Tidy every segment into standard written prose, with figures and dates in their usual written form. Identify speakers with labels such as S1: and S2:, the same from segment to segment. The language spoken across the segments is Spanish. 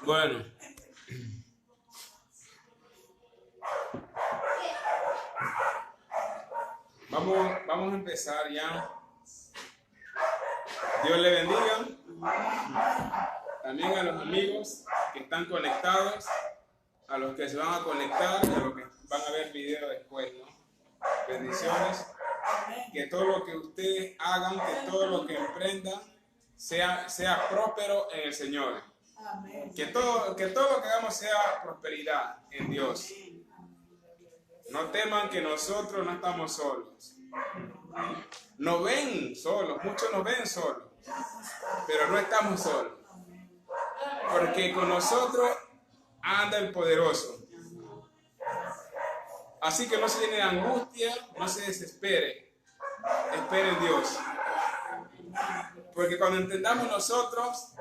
S1: Bueno. Vamos a empezar ya. Dios le bendiga. También a los amigos que están conectados, a los que se van a conectar y a los que van a ver video después, ¿no? Bendiciones. Que todo lo que ustedes hagan, que todo lo que emprendan, sea próspero en el Señor. Que todo lo que hagamos sea prosperidad en Dios. No teman que nosotros no estamos solos. Nos ven solos, muchos nos ven solos, pero no estamos solos. Porque con nosotros anda el poderoso. Así que no se llene de angustia, no se desespere. Espere en Dios. Porque cuando entendamos nosotros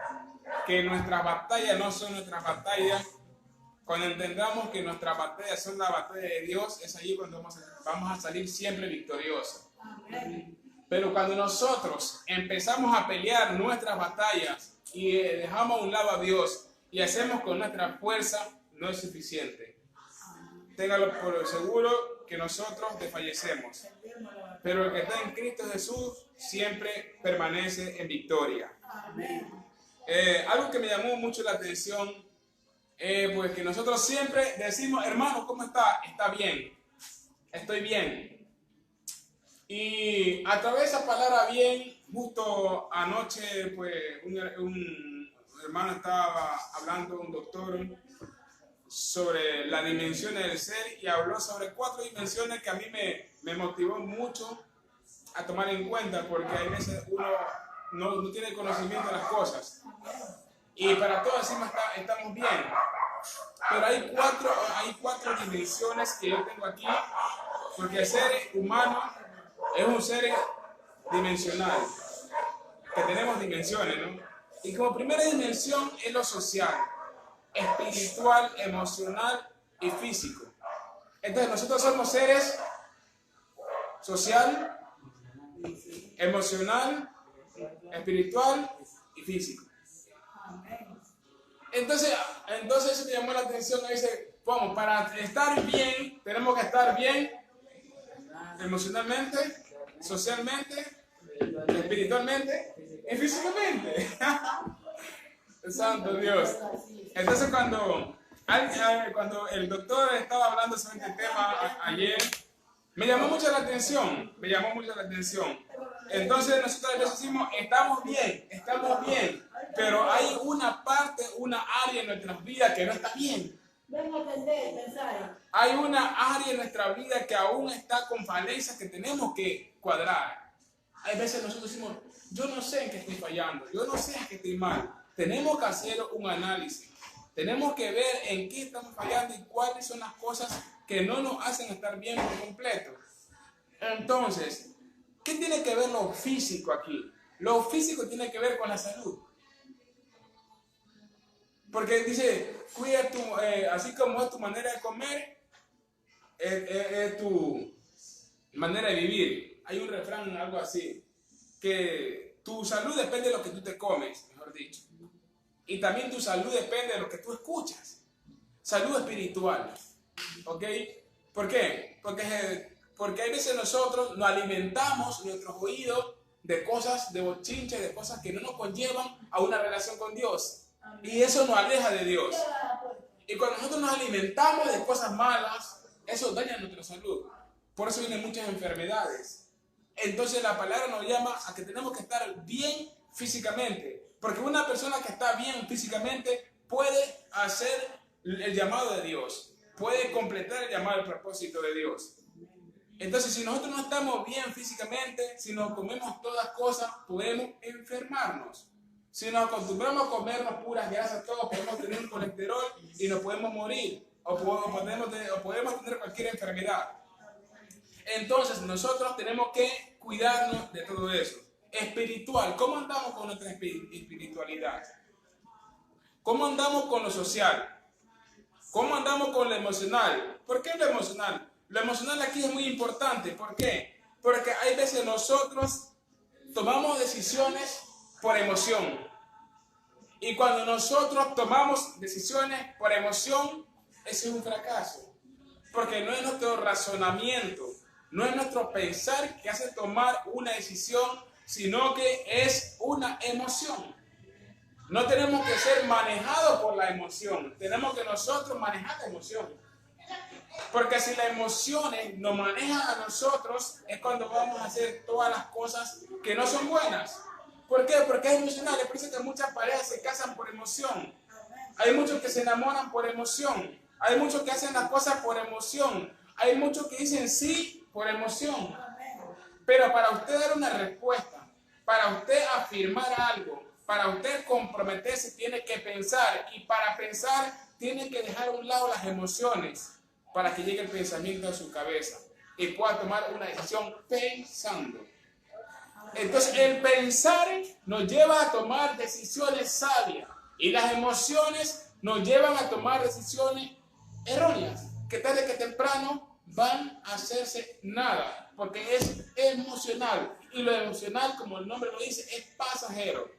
S1: que nuestras batallas no son nuestras batallas, cuando entendamos que nuestras batallas son la batalla de Dios, es allí cuando vamos a salir siempre victoriosos. Pero cuando nosotros empezamos a pelear nuestras batallas y dejamos a un lado a Dios y hacemos con nuestra fuerza, no es suficiente. Téngalo por seguro que nosotros desfallecemos. Pero el que está en Cristo Jesús siempre permanece en victoria. Algo que me llamó mucho la atención, pues que nosotros siempre decimos, hermano, ¿cómo está? Está bien, estoy bien. Y a través de esa palabra bien, justo anoche, pues un hermano estaba hablando, un doctor, sobre las dimensiones del ser y habló sobre 4 dimensiones que a mí me motivó mucho a tomar en cuenta, porque a veces uno no tiene conocimiento de las cosas. Y para todos encima estamos bien. Pero hay cuatro dimensiones que yo tengo aquí, porque el ser humano es un ser dimensional, que tenemos dimensiones, ¿no? Y como primera dimensión es lo social, espiritual, emocional y físico. Entonces nosotros somos seres social, emocional, espiritual y físico. Entonces eso me llamó la atención. Dice, vamos, para estar bien, tenemos que estar bien emocionalmente, socialmente, espiritualmente y físicamente. Santo Dios. Entonces cuando el doctor estaba hablando sobre este tema ayer, me llamó mucho la atención. Entonces nosotros les decimos, estamos bien, pero hay una parte, una área en nuestras vidas que no está bien. Hay una área en nuestra vida que aún está con falencias que tenemos que cuadrar. Hay veces nosotros decimos, yo no sé en qué estoy fallando, yo no sé en qué estoy mal. Tenemos que hacer un análisis. Tenemos que ver en qué estamos fallando y cuáles son las cosas que no nos hacen estar bien por completo. Entonces, ¿qué tiene que ver lo físico aquí? Lo físico tiene que ver con la salud. Porque dice, cuida así como es tu manera de comer, es tu manera de vivir. Hay un refrán, algo así, que tu salud depende de lo que tú te comes, mejor dicho. Y también tu salud depende de lo que tú escuchas. Salud espiritual. ¿Ok? ¿Por qué? Porque hay veces nosotros nos alimentamos nuestros oídos de cosas, de bochinches, de cosas que no nos conllevan a una relación con Dios. Y eso nos aleja de Dios. Y cuando nosotros nos alimentamos de cosas malas, eso daña nuestra salud. Por eso vienen muchas enfermedades. Entonces la palabra nos llama a que tenemos que estar bien físicamente. Porque una persona que está bien físicamente puede hacer el llamado de Dios. Puede completar el llamado, el propósito de Dios. Entonces, si nosotros no estamos bien físicamente, si nos comemos todas cosas, podemos enfermarnos. Si nos acostumbramos a comernos puras grasas, todos podemos tener un colesterol y nos podemos morir. O podemos tener cualquier enfermedad. Entonces, nosotros tenemos que cuidarnos de todo eso. Espiritual, ¿cómo andamos con nuestra espiritualidad? ¿Cómo andamos con lo social? ¿Cómo andamos con lo emocional? ¿Por qué lo emocional? Lo emocional aquí es muy importante. ¿Por qué? Porque hay veces nosotros tomamos decisiones por emoción. Y cuando nosotros tomamos decisiones por emoción, eso es un fracaso. Porque no es nuestro razonamiento, no es nuestro pensar que hace tomar una decisión, sino que es una emoción. No tenemos que ser manejados por la emoción, tenemos que nosotros manejar la emoción. Porque si las emociones nos manejan a nosotros, es cuando vamos a hacer todas las cosas que no son buenas. ¿Por qué? Porque es emocional. Es por eso que muchas parejas se casan por emoción. Hay muchos que se enamoran por emoción. Hay muchos que hacen las cosas por emoción. Hay muchos que dicen sí por emoción. Pero para usted dar una respuesta, para usted afirmar algo, para usted comprometerse, tiene que pensar. Y para pensar, tiene que dejar a un lado las emociones para que llegue el pensamiento a su cabeza y pueda tomar una decisión pensando. Entonces, el pensar nos lleva a tomar decisiones sabias y las emociones nos llevan a tomar decisiones erróneas, que tarde que temprano van a hacerse nada, porque es emocional. Y lo emocional, como el nombre lo dice, es pasajero.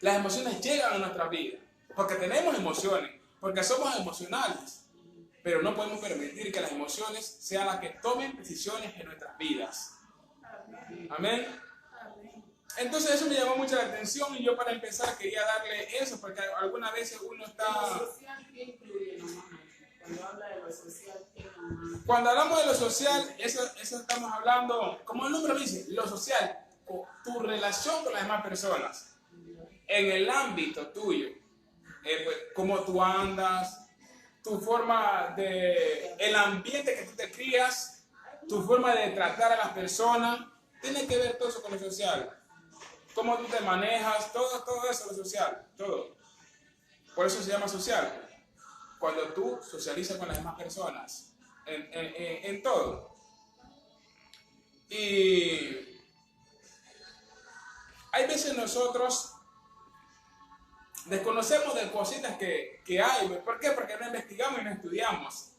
S1: Las emociones llegan a nuestra vida, porque tenemos emociones, porque somos emocionales. Pero no podemos permitir que las emociones sean las que tomen decisiones en nuestras vidas. Amén. Entonces eso me llamó mucho la atención y yo para empezar quería darle eso, porque algunas veces uno está... Cuando hablamos de lo social, eso estamos hablando, como el nombre lo dice, lo social, tu relación con las demás personas, en el ámbito tuyo, pues, cómo tú andas, tu forma de, el ambiente que tú te crías, tu forma de tratar a las personas, tiene que ver todo eso con lo social. Cómo tú te manejas, todo eso, lo social, todo. Por eso se llama social. Cuando tú socializas con las demás personas, en todo. Y hay veces nosotros desconocemos de cositas que hay. ¿Por qué? Porque no investigamos y no estudiamos.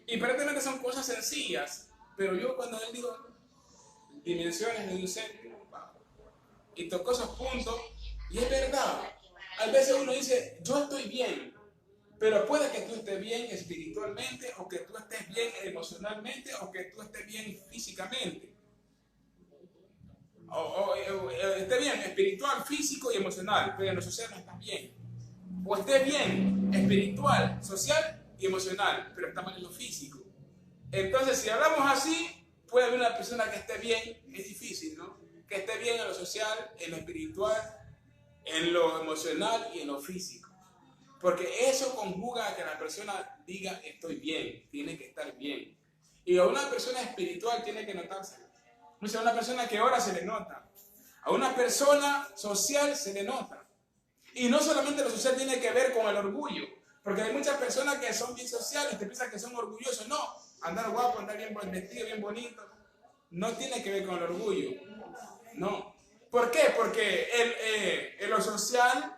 S1: Y aparentemente son cosas sencillas, pero yo cuando él digo dimensiones de un centro y tocó esos puntos, y es verdad. A veces uno dice, yo estoy bien, pero puede que tú estés bien espiritualmente, o que tú estés bien emocionalmente, o que tú estés bien físicamente. O esté bien espiritual, físico y emocional, pero en lo social no estás bien. O esté bien espiritual, social y emocional, pero está mal en lo físico. Entonces, si hablamos así, puede haber una persona que esté bien, es difícil, ¿no? Que esté bien en lo social, en lo espiritual, en lo emocional y en lo físico. Porque eso conjuga a que la persona diga estoy bien, tiene que estar bien. Y a una persona espiritual tiene que notarse. A una persona que ora se le nota. A una persona social se le nota. Y no solamente lo social tiene que ver con el orgullo. Porque hay muchas personas que son bien sociales, te piensan que son orgullosos. No, andar guapo, andar bien vestido, bien bonito, no tiene que ver con el orgullo. No. ¿Por qué? Porque en lo social,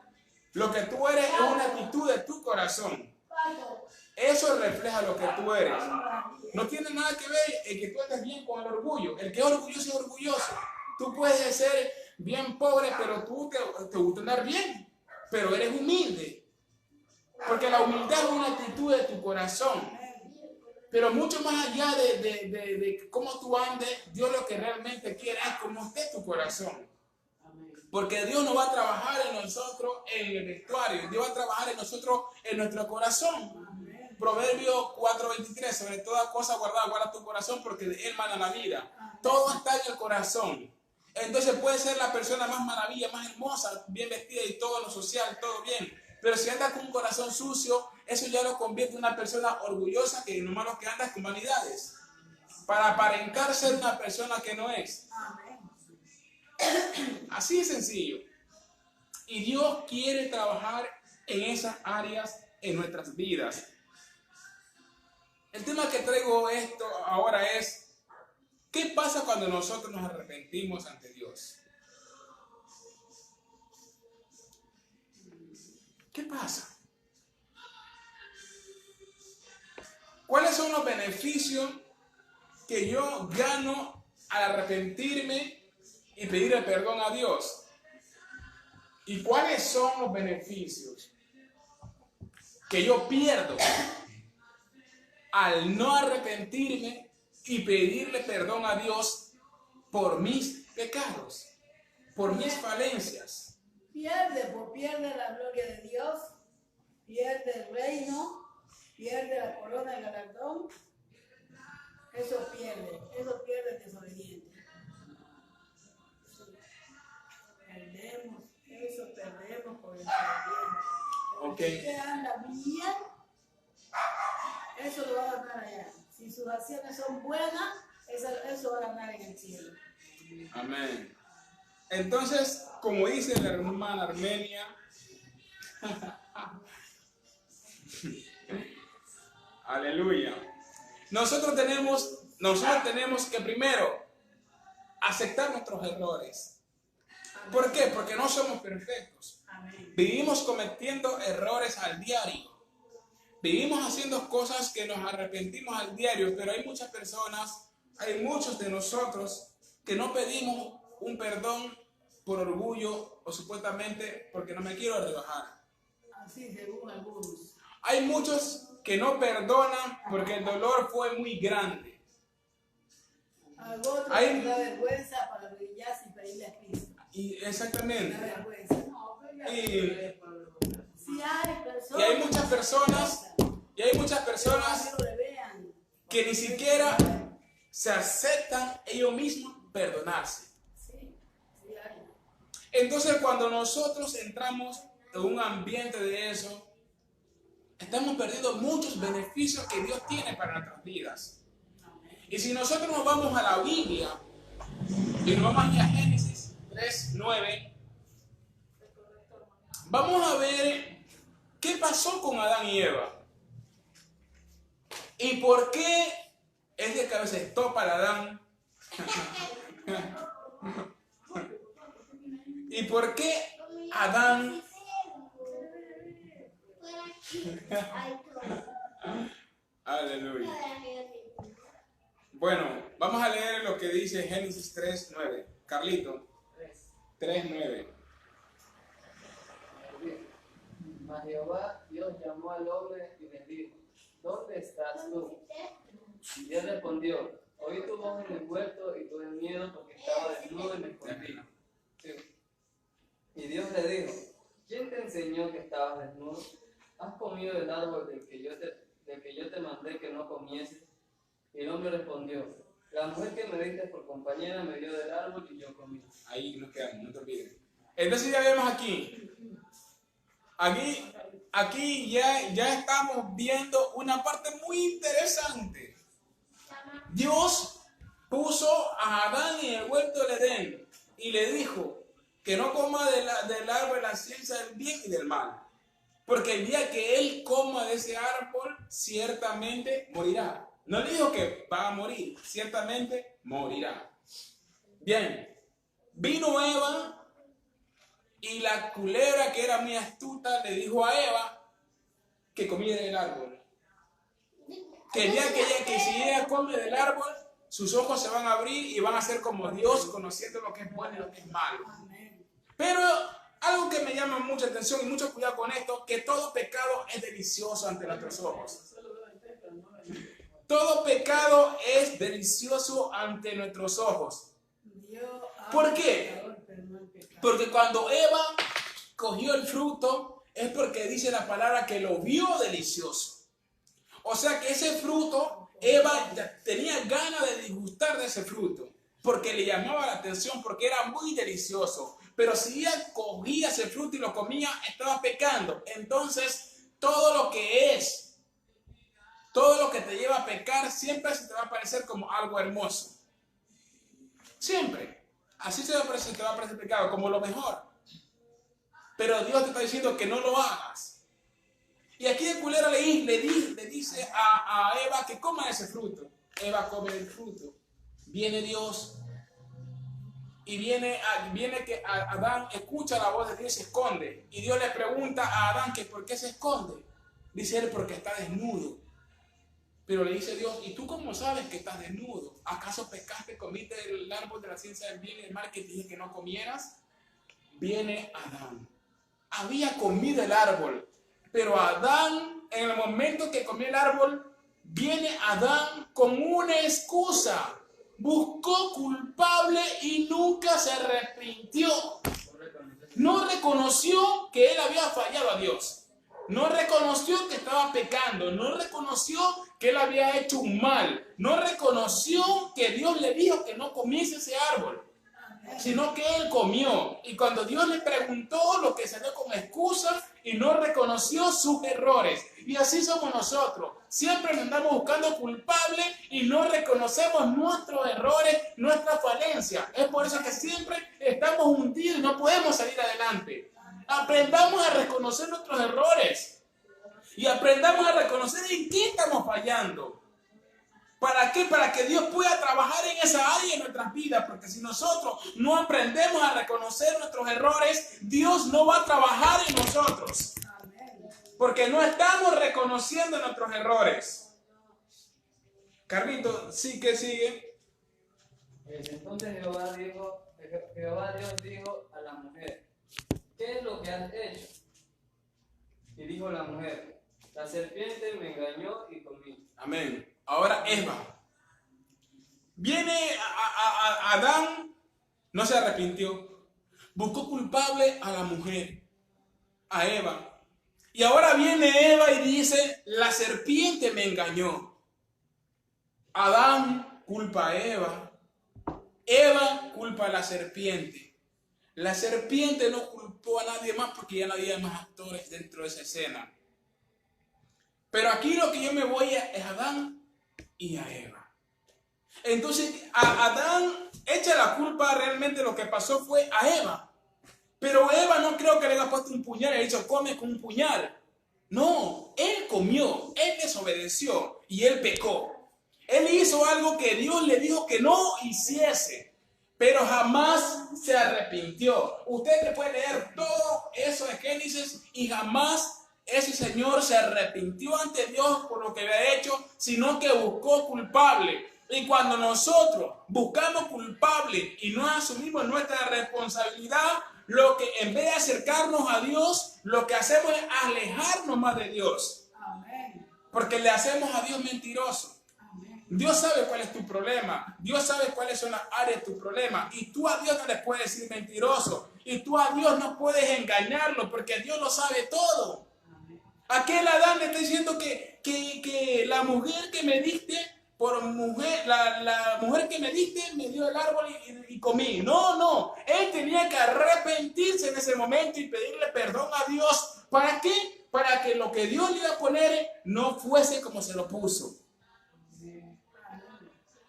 S1: lo que tú eres es una actitud de tu corazón. Eso refleja lo que tú eres. No tiene nada que ver el que tú estés bien con el orgullo. El que es orgulloso es orgulloso. Tú puedes ser bien pobre, pero tú te gusta andar bien. Pero eres humilde. Porque la humildad es una actitud de tu corazón. Pero mucho más allá de cómo tú andes, Dios lo que realmente quiere es cómo esté tu corazón. Porque Dios no va a trabajar en nosotros en el vestuario. Dios va a trabajar en nosotros en nuestro corazón. Proverbio 4:23, sobre toda cosa guardada, guarda tu corazón porque de él mana la vida. Todo está en el corazón. Entonces puede ser la persona más maravilla, más hermosa, bien vestida y todo lo social, todo bien. Pero si anda con un corazón sucio, eso ya lo convierte en una persona orgullosa que nomás lo que anda es con vanidades. Para aparentar ser una persona que no es. Así de sencillo. Y Dios quiere trabajar en esas áreas en nuestras vidas. El tema que traigo esto ahora es, ¿qué pasa cuando nosotros nos arrepentimos ante Dios? ¿Qué pasa? ¿Cuáles son los beneficios que yo gano al arrepentirme y pedirle perdón a Dios? ¿Y cuáles son los beneficios que yo pierdo al no arrepentirme y pedirle perdón a Dios por mis pecados, por mis falencias?
S2: Pierde la gloria de Dios, pierde el reino, pierde la corona de galardón. Eso pierde el desobediente. Perdemos por el desobediente.
S1: Ok.
S2: Si usted anda bien, eso lo va a ganar allá. Si sus acciones son buenas, eso va a ganar en el cielo.
S1: Amén. Entonces, como dice la hermana Armenia, aleluya. Nosotros tenemos que primero aceptar nuestros errores. ¿Por qué? Porque no somos perfectos.
S2: Amén.
S1: Vivimos cometiendo errores al diario. Vivimos haciendo cosas que nos arrepentimos al diario, pero hay muchas personas, hay muchos de nosotros que no pedimos un perdón por orgullo o supuestamente porque no me quiero rebajar.
S2: Así según algunos.
S1: Hay muchos que no perdonan porque el dolor fue muy grande.
S2: A otros
S1: Hay-
S2: les da vergüenza para brillar sin pedirle a Cristo.
S1: Y
S2: Da
S1: exactamente.
S2: vergüenza.
S1: Y,
S2: Sí hay personas.
S1: y hay muchas personas
S2: Que lo vean.
S1: que ni siquiera se aceptan ellos mismos perdonarse.
S2: Sí, sí hay.
S1: Entonces, cuando nosotros entramos en un ambiente de eso, estamos perdiendo muchos beneficios que Dios tiene para nuestras vidas. Y si nosotros nos vamos a la Biblia y nos vamos a Génesis 3:9, vamos a ver qué pasó con Adán y Eva. ¿Y por qué es de que a veces topa el Adán? ¿Y por qué Adán? Aleluya. Bueno, vamos a leer lo que dice Génesis 3:9. Carlito, 3:9.
S3: Mas Jehová Dios llamó al hombre y le dijo: ¿Dónde estás tú? Y Dios respondió: Oí tu voz en el huerto y tuve miedo porque estaba desnudo y me escondí. Sí. Y Dios le dijo: ¿Quién te enseñó que estabas desnudo? ¿Has comido del árbol del que yo te mandé que no comieses? Y el hombre respondió: La mujer que me diste por compañera me dio del árbol y yo comí.
S1: Ahí nos quedamos, no te olvides. Entonces ya vemos aquí ya estamos viendo una parte muy interesante. Dios puso a Adán en el huerto del Edén y le dijo que no coma del árbol de la ciencia del bien y del mal. Porque el día que él coma de ese árbol, ciertamente morirá. No le dijo que va a morir, ciertamente morirá. Bien, vino Eva y la culebra, que era muy astuta, le dijo a Eva que comiera del árbol. Que el día que si ella come del árbol, sus ojos se van a abrir y van a ser como Dios, conociendo lo que es bueno y lo que es malo. Pero algo que me llama mucha atención y mucho cuidado con esto, que todo pecado es delicioso ante nuestros ojos. Todo pecado es delicioso ante nuestros ojos. ¿Por qué? Porque cuando Eva cogió el fruto, es porque dice la palabra que lo vio delicioso. O sea que ese fruto, Eva tenía ganas de disgustar de ese fruto, porque le llamaba la atención, porque era muy delicioso. Pero si ella cogía ese fruto y lo comía, estaba pecando. Entonces, todo lo que te lleva a pecar, siempre se te va a parecer como algo hermoso. Siempre. Así te va a parecer pecado, como lo mejor. Pero Dios te está diciendo que no lo hagas. Y aquí el culero le dice a Eva que coma ese fruto. Eva come el fruto. Viene Dios. Y viene que Adán escucha la voz de Dios y se esconde. Y Dios le pregunta a Adán que por qué se esconde. Dice él: porque está desnudo. Pero le dice Dios: ¿y tú cómo sabes que estás desnudo? ¿Acaso pecaste, comiste el árbol de la ciencia del bien y del mal que te dije que no comieras? Viene Adán había comido el árbol. Pero Adán, en el momento que comió el árbol, viene Adán con una excusa. Buscó culpable y nunca se arrepintió. No reconoció que él había fallado a Dios. No reconoció que estaba pecando. No reconoció que él había hecho un mal. No reconoció que Dios le dijo que no comiese ese árbol, sino que él comió. Y cuando Dios le preguntó, lo que salió con excusas y no reconoció sus errores. Y así somos nosotros. Siempre andamos buscando culpables y no reconocemos nuestros errores, nuestra falencia. Es por eso que siempre estamos hundidos y no podemos salir adelante. Aprendamos a reconocer nuestros errores y aprendamos a reconocer en qué estamos fallando. ¿Para qué? Para que Dios pueda trabajar en esa área de nuestras vidas. Porque si nosotros no aprendemos a reconocer nuestros errores, Dios no va a trabajar en nosotros. Porque no estamos reconociendo nuestros errores. Carlito, ¿sí que sigue?
S3: Entonces Jehová Dios dijo a la mujer: ¿qué es lo que has hecho? Y dijo la mujer: la serpiente me engañó y comí.
S1: Amén. Ahora Eva. Viene a Adán, no se arrepintió. Buscó culpable a la mujer, a Eva. Y ahora viene Eva y dice: la serpiente me engañó. Adán culpa a Eva. Eva culpa a la serpiente. La serpiente no culpó a nadie más porque ya no había más actores dentro de esa escena. Pero aquí lo que yo me voy es a Adán y a Eva. Entonces a Adán echa la culpa, realmente lo que pasó fue a Eva. Pero Eva no creo que le haya puesto un puñal y le ha dicho: come con un puñal. No, él comió, él desobedeció y él pecó. Él hizo algo que Dios le dijo que no hiciese, pero jamás se arrepintió. Usted le puede leer todo eso de Génesis y jamás ese señor se arrepintió ante Dios por lo que había hecho, sino que buscó culpable. Y cuando nosotros buscamos culpable y no asumimos nuestra responsabilidad, lo que en vez de acercarnos a Dios, lo que hacemos es alejarnos más de Dios. Porque le hacemos a Dios mentiroso. Dios sabe cuál es tu problema. Dios sabe cuáles son las áreas de tu problema. Y tú a Dios no le puedes decir mentiroso. Y tú a Dios no puedes engañarlo porque Dios lo sabe todo. Aquel Adán le está diciendo que la mujer que me diste, por mujer, la mujer que me diste me dio el árbol y comí. No. Él tenía que arrepentirse en ese momento y pedirle perdón a Dios. ¿Para qué? Para que lo que Dios le iba a poner no fuese como se lo puso.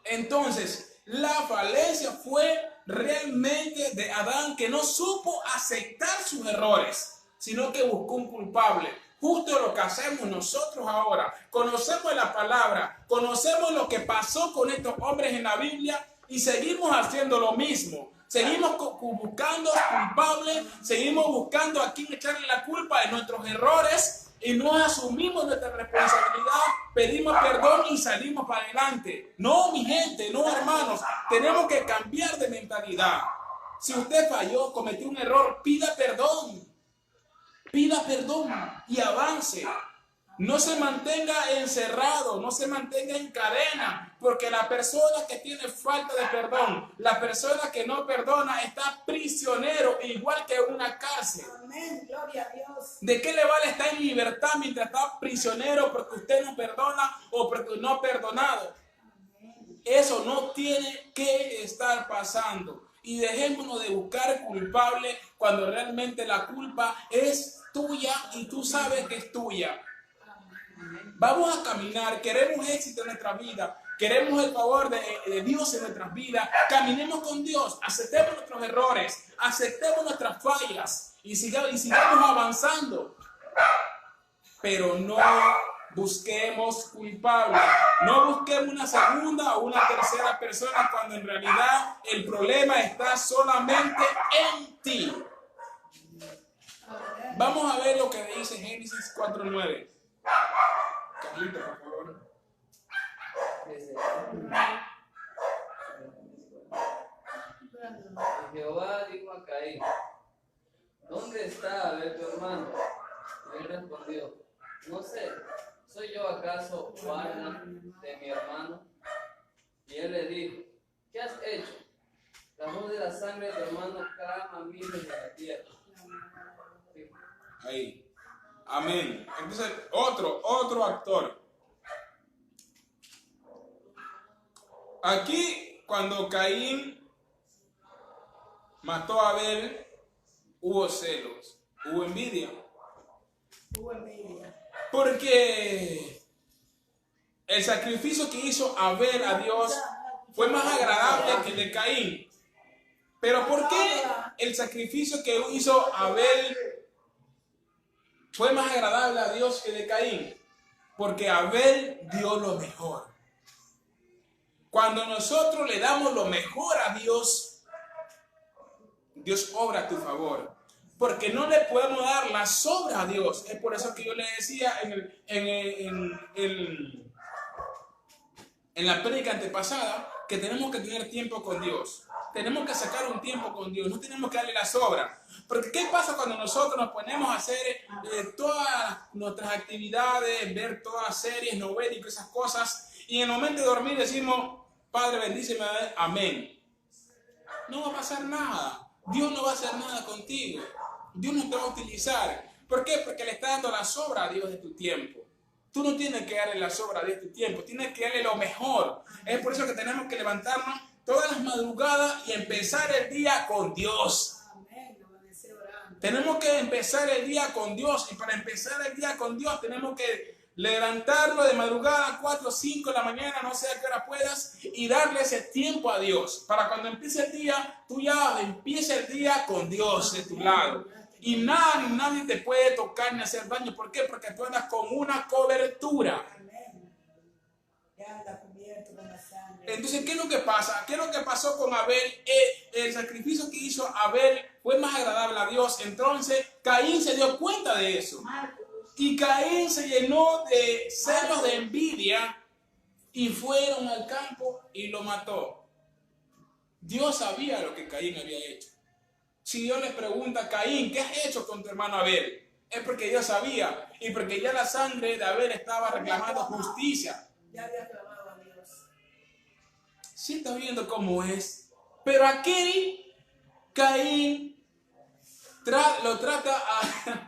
S1: Entonces, la falencia fue realmente de Adán, que no supo aceptar sus errores, sino que buscó un culpable. Justo lo que hacemos nosotros ahora. Conocemos la palabra, conocemos lo que pasó con estos hombres en la Biblia y seguimos haciendo lo mismo. Seguimos buscando culpables, seguimos buscando a quien echarle la culpa de nuestros errores y no asumimos nuestra responsabilidad, pedimos perdón y salimos para adelante. No, mi gente, no, hermanos, tenemos que cambiar de mentalidad. Si usted falló, cometió un error, pida perdón y avance. No se mantenga encerrado, no se mantenga en cadena, porque la persona que tiene falta de perdón, la persona que no perdona, está prisionero, igual que en una cárcel.
S2: Amén, gloria a Dios.
S1: ¿De qué le vale estar en libertad mientras está prisionero porque usted no perdona o porque no ha perdonado? Eso no tiene que estar pasando. Y dejémonos de buscar culpable cuando realmente la culpa es tuya y tú sabes que es tuya. Vamos a caminar, queremos éxito en nuestra vida, queremos el favor de Dios en nuestras vidas. Caminemos con Dios, aceptemos nuestros errores, aceptemos nuestras fallas y sigamos avanzando. Pero no busquemos culpables, no busquemos una segunda o una tercera persona cuando en realidad el problema está solamente en ti. Vamos a ver lo que dice Génesis 4:9. Carlito, por favor.
S3: Jehová dijo a Caín: ¿dónde está Abel tu hermano? Y él respondió, no sé, ¿soy yo acaso guarda de mi hermano? Y él le dijo, ¿qué has hecho? La voz de la sangre de tu hermano clama a mí desde la tierra. Sí.
S1: Ahí. Amén. Entonces, otro actor. Aquí, cuando Caín mató a Abel, hubo celos, hubo envidia.
S2: Hubo envidia.
S1: Porque el sacrificio que hizo Abel a Dios fue más agradable que el de Caín. Pero ¿por qué el sacrificio que hizo Abel fue más agradable a Dios que el de Caín? Porque Abel dio lo mejor. Cuando nosotros le damos lo mejor a Dios, Dios obra a tu favor. Porque no le podemos dar la sobra a Dios. Es por eso que yo le decía en la prédica antepasada que tenemos que tener tiempo con Dios. Tenemos que sacar un tiempo con Dios. No tenemos que darle la sobra. Porque ¿qué pasa cuando nosotros nos ponemos a hacer todas nuestras actividades, ver todas las series, novelas y esas cosas, y en el momento de dormir decimos, Padre, bendíceme, amén? No va a pasar nada. Dios no va a hacer nada contigo. Dios no te va a utilizar. ¿Por qué? Porque le está dando la sobra a Dios de tu tiempo. Tú no tienes que darle la sobra a Dios de tu tiempo. Tienes que darle lo mejor. Es por eso que tenemos que levantarnos todas las madrugadas y empezar el día con Dios. Tenemos que empezar el día con Dios. Y para empezar el día con Dios tenemos que levantarlo de madrugada, 4 o 5 de la mañana, no sé a qué hora puedas, y darle ese tiempo a Dios. Para cuando empiece el día, tú ya empieza el día con Dios de tu lado. Y nada ni nadie te puede tocar ni hacer daño. ¿Por qué? Porque tú andas con una cobertura. Entonces, ¿qué es lo que pasa? ¿Qué es lo que pasó con Abel? El sacrificio que hizo Abel fue más agradable a Dios. Entonces, Caín se dio cuenta de eso. Y Caín se llenó de celos, de envidia, y fueron al campo y lo mató. Dios sabía lo que Caín había hecho. Si Dios le pregunta a Caín, ¿qué has hecho con tu hermano Abel? Es porque Dios sabía y porque ya la sangre de Abel estaba reclamando justicia.
S2: Ya había clamado a Dios.
S1: Sí, está viendo cómo es. Pero aquí Caín lo trata a...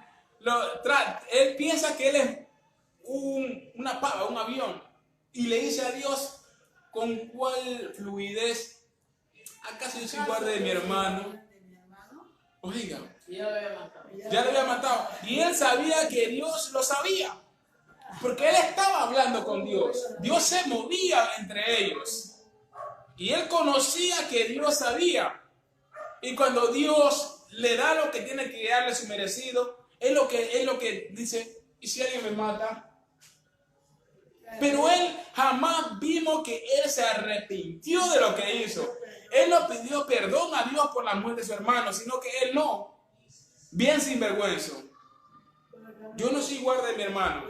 S1: él piensa que él es una pava, un avión. Y le dice a Dios, ¿con cuál fluidez? ¿Acaso yo soy guardia de mi hermano? Oiga,
S3: Ya lo había matado.
S1: ya lo había matado. Y él sabía que Dios lo sabía. Porque él estaba hablando con Dios. Dios se movía entre ellos. Y él conocía que Dios sabía. Y cuando Dios le da lo que tiene que darle su merecido, es lo que dice, ¿y si alguien me mata? Pero él jamás vimos que él se arrepintió de lo que hizo. Él no pidió perdón a Dios por la muerte de su hermano, sino que él no. Bien sinvergüenza. Yo no soy guarda de mi hermano.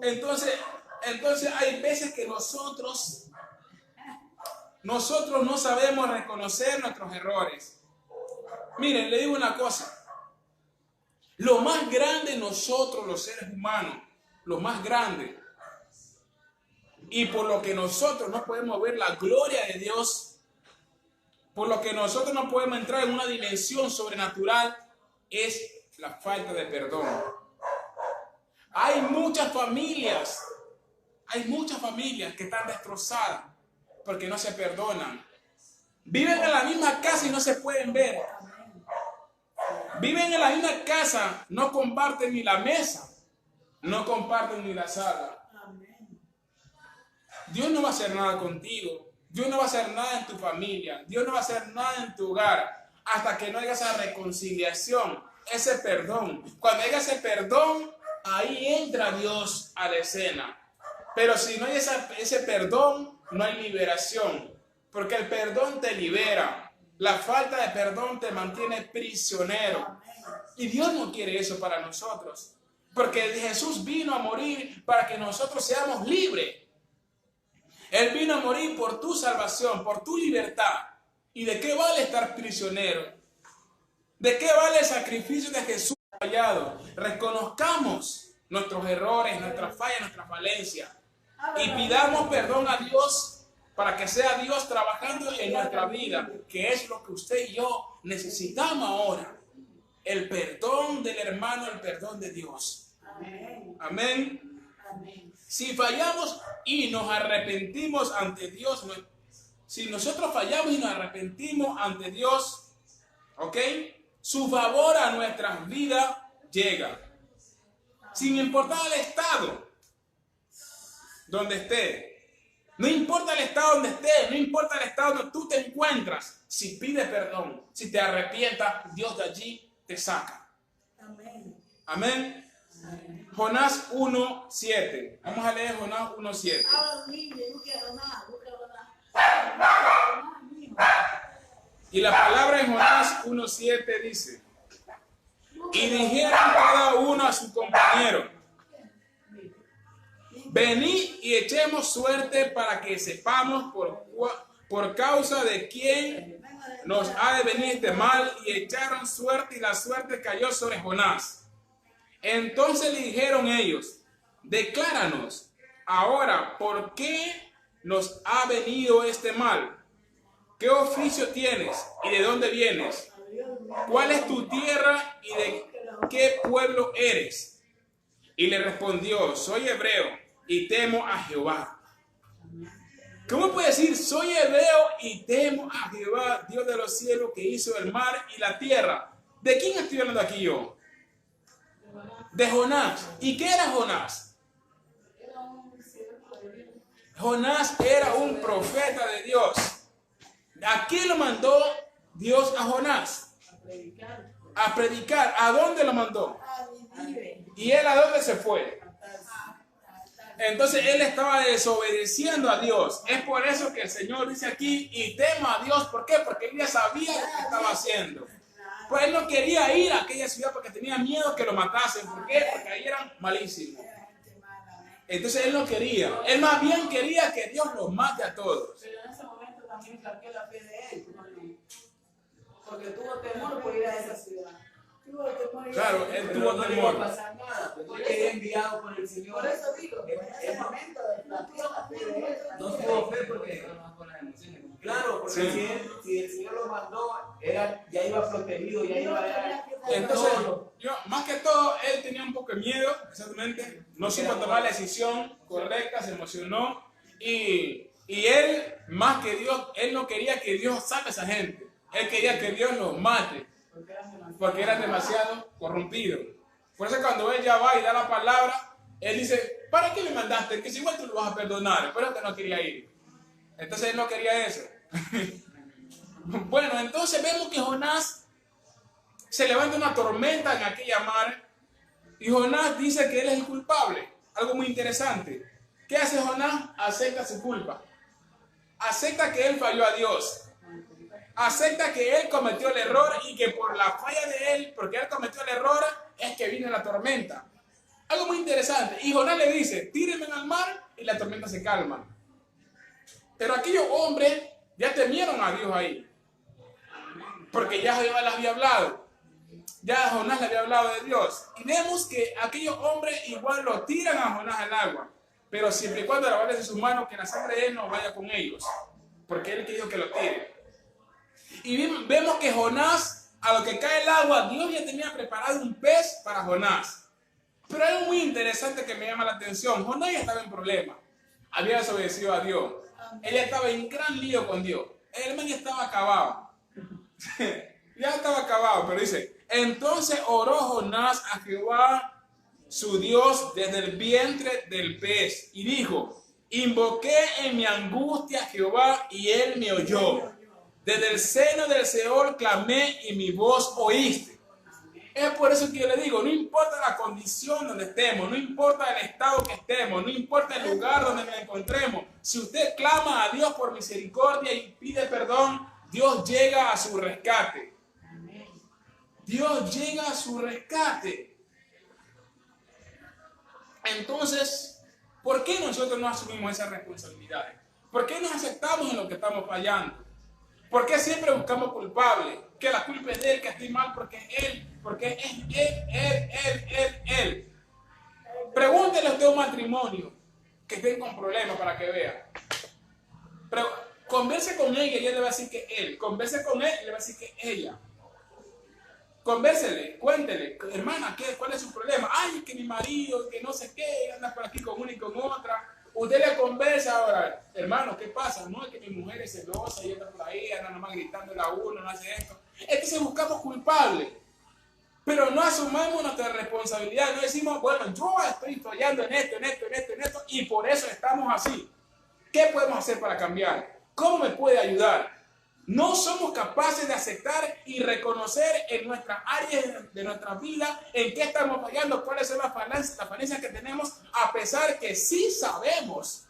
S1: Entonces hay veces que nosotros no sabemos reconocer nuestros errores. Miren, le digo una cosa. Lo más grande nosotros, los seres humanos, lo más grande, y por lo que nosotros no podemos ver la gloria de Dios, por lo que nosotros no podemos entrar en una dimensión sobrenatural, es la falta de perdón. Hay muchas familias que están destrozadas porque no se perdonan. Viven en la misma casa y no se pueden ver. Viven en la misma casa, no comparten ni la mesa, no comparten ni la sala. Dios no va a hacer nada contigo. Dios no va a hacer nada en tu familia. Dios no va a hacer nada en tu hogar hasta que no haya esa reconciliación, ese perdón. Cuando haya ese perdón, ahí entra Dios a la escena. Pero si no hay ese perdón, no hay liberación. Porque el perdón te libera. La falta de perdón te mantiene prisionero. Y Dios no quiere eso para nosotros. Porque Jesús vino a morir para que nosotros seamos libres. Él vino a morir por tu salvación, por tu libertad. ¿Y de qué vale estar prisionero? ¿De qué vale el sacrificio de Jesús fallado? Reconozcamos nuestros errores, nuestras fallas, nuestras falencias y pidamos perdón a Dios para que sea Dios trabajando en nuestra vida, que es lo que usted y yo necesitamos ahora. El perdón del hermano, el perdón de Dios.
S2: Amén.
S1: Amén.
S2: Amén.
S1: Si fallamos y nos arrepentimos ante Dios, si nosotros fallamos y nos arrepentimos ante Dios, ¿ok? Su favor a nuestras vidas llega. Sin importar el estado donde esté. No importa el estado donde estés, no importa el estado donde tú te encuentras. Si pides perdón, si te arrepientas, Dios de allí te saca.
S2: Amén.
S1: Amén. Jonás 1:7. Vamos a leer Jonás 1:7.
S2: Ahora, niño, busca a Jonás, busca a Jonás, mijo.
S1: Y la palabra en Jonás 1:7 dice: y dijeron cada uno a su compañero: venid y echemos suerte para que sepamos por causa de quién nos ha de venir este mal. Y echaron suerte, y la suerte cayó sobre Jonás. Entonces le dijeron ellos: decláranos ahora por qué nos ha venido este mal. ¿Qué oficio tienes y de dónde vienes? ¿Cuál es tu tierra y de qué pueblo eres? Y le respondió: soy hebreo y temo a Jehová. ¿Cómo puede decir soy hebreo y temo a Jehová, Dios de los cielos, que hizo el mar y la tierra? ¿De quién estoy hablando aquí yo? De Jonás. ¿Y qué era Jonás? Jonás era un profeta de Dios. ¿A quién lo mandó Dios a Jonás? A predicar. ¿A dónde lo mandó? ¿Y él a dónde se fue? Entonces él estaba desobedeciendo a Dios. Es por eso que el Señor dice aquí: y temo a Dios. ¿Por qué? Porque él ya sabía lo que estaba haciendo. Pues él no quería ir a aquella ciudad porque tenía miedo que lo matasen. ¿Por qué? Porque ahí eran malísimos. Entonces él no quería. Él más bien quería que Dios los mate a todos.
S2: Pero en ese momento también flaqueó la fe de él, porque tuvo temor por ir a esa ciudad.
S1: Claro, él tuvo
S4: no le
S1: temor.
S4: iba a pasar nada, porque él quedó enviado por el Señor.
S2: Por eso digo, en ese momento flaqueó la fe de él.
S4: No tuvo fe porque, claro, porque
S1: Sí.
S4: si el Señor lo mandó, ya iba protegido, ya iba.
S1: Entonces, yo, más que todo, él tenía un poco de miedo, exactamente. No supo tomar la decisión correcta, se emocionó. Y él, más que Dios, él no quería que Dios saque a esa gente. Él quería que Dios los mate, porque eran demasiado corrompidos. Por eso cuando él ya va y da la palabra, él dice: ¿para qué me mandaste? Que si igual tú lo vas a perdonar. Pero que no quería ir. Entonces él no quería eso. Bueno, entonces vemos que Jonás se levanta una tormenta en aquella mar y Jonás dice que él es el culpable. Algo muy interesante. ¿Qué hace Jonás? Acepta su culpa. Acepta que él falló a Dios. Acepta que él cometió el error y que por la falla de él, porque él cometió el error, es que vino la tormenta. Algo muy interesante. Y Jonás le dice: tírenme al mar, y la tormenta se calma. Pero aquellos hombres ya temieron a Dios ahí, porque ya Jehová les había hablado. Ya Jonás le había hablado de Dios. Y vemos que aquellos hombres igual lo tiran a Jonás al agua, pero siempre y cuando lavarles de sus manos, que la sangre de él no vaya con ellos, porque él quiso que lo tiren. Y vemos que Jonás, a lo que cae el agua, Dios ya tenía preparado un pez para Jonás. Pero hay algo muy interesante que me llama la atención. Jonás ya estaba en problemas. Había desobedecido a Dios. Él ya estaba en gran lío con Dios. El hermano ya estaba acabado. Ya estaba acabado, pero dice: entonces oró Jonás a Jehová, su Dios, desde el vientre del pez, y dijo: invoqué en mi angustia a Jehová, y él me oyó. Desde el seno del Seol clamé, y mi voz oíste. Es por eso que yo le digo: no importa la condición donde estemos, no importa el estado que estemos, no importa el lugar donde nos encontremos, si usted clama a Dios por misericordia y pide perdón, Dios llega a su rescate. Dios llega a su rescate. Entonces, ¿por qué nosotros no asumimos esas responsabilidades? ¿Por qué nos aceptamos en lo que estamos fallando? ¿Por qué siempre buscamos culpables? Que la culpa es de él, que estoy mal porque es él. Pregúntele a usted un matrimonio que estén con problemas para que vea. Pero converse con ella y él le va a decir que él. Converse con él y le va a decir que ella. Convérsele, cuéntele, hermana, ¿cuál es su problema? Ay, que mi marido, que no sé qué, anda por aquí con una y con otra. Usted le conversa ahora, hermano, ¿qué pasa? No, es que mi mujer es celosa y anda por ahí, anda nomás gritándole a uno, no hace esto. Es que se buscamos culpables, pero no asumamos nuestra responsabilidad, no decimos, bueno, yo estoy fallando en esto, y por eso estamos así. ¿Qué podemos hacer para cambiar? ¿Cómo me puede ayudar? No somos capaces de aceptar y reconocer en nuestras áreas de nuestra vida en qué estamos fallando, cuáles son las falencias que tenemos, a pesar que sí sabemos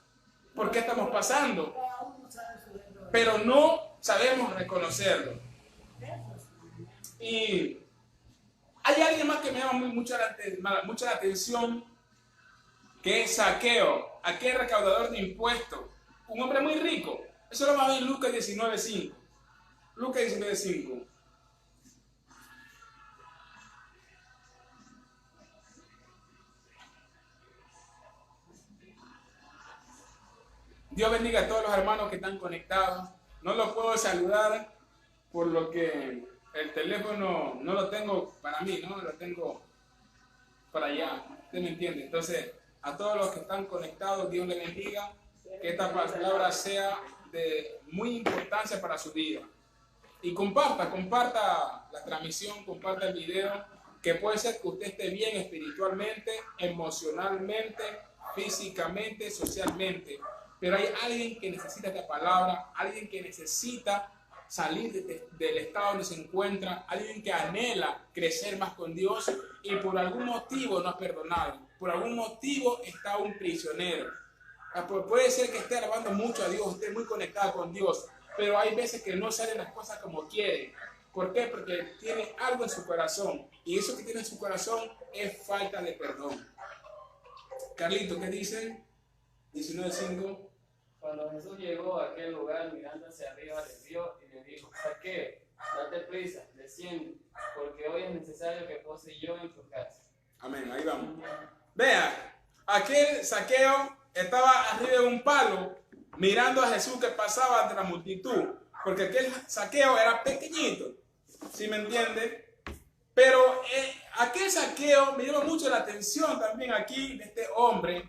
S1: por qué estamos pasando, pero no sabemos reconocerlo. Y hay alguien más que me llama mucho la atención, que es Zaqueo, aquel recaudador de impuestos, un hombre muy rico. Eso lo vamos a ver en Lucas 19:5. Lucas 19:5. Dios bendiga a todos los hermanos que están conectados. No los puedo saludar por lo que el teléfono no lo tengo para mí, no lo tengo para allá. ¿Usted me entiende? Entonces, a todos los que están conectados, Dios les bendiga. Que esta palabra sea de muy importancia para su vida. Y comparta la transmisión, comparta el video, que puede ser que usted esté bien espiritualmente, emocionalmente, físicamente, socialmente. Pero hay alguien que necesita esta palabra, alguien que necesita salir del estado donde se encuentra, alguien que anhela crecer más con Dios y por algún motivo no ha perdonado, por algún motivo está un prisionero. Puede ser que esté alabando mucho a Dios, esté muy conectado con Dios, pero hay veces que no salen las cosas como quiere. ¿Por qué? Porque tiene algo en su corazón, y eso que tiene en su corazón es falta de perdón. Carlito, ¿qué dice? 19:5.
S3: Cuando Jesús llegó a aquel lugar, mirando hacia arriba, le vio y le dijo: Zaqueo, date prisa, desciende, porque hoy es necesario que pose yo en tu casa.
S1: Amén, ahí vamos. Vea, aquel Zaqueo estaba arriba de un palo mirando a Jesús que pasaba entre la multitud, porque aquel Zaqueo era pequeñito, ¿sí me entiende? Pero aquel Zaqueo me llama mucho la atención también aquí de este hombre,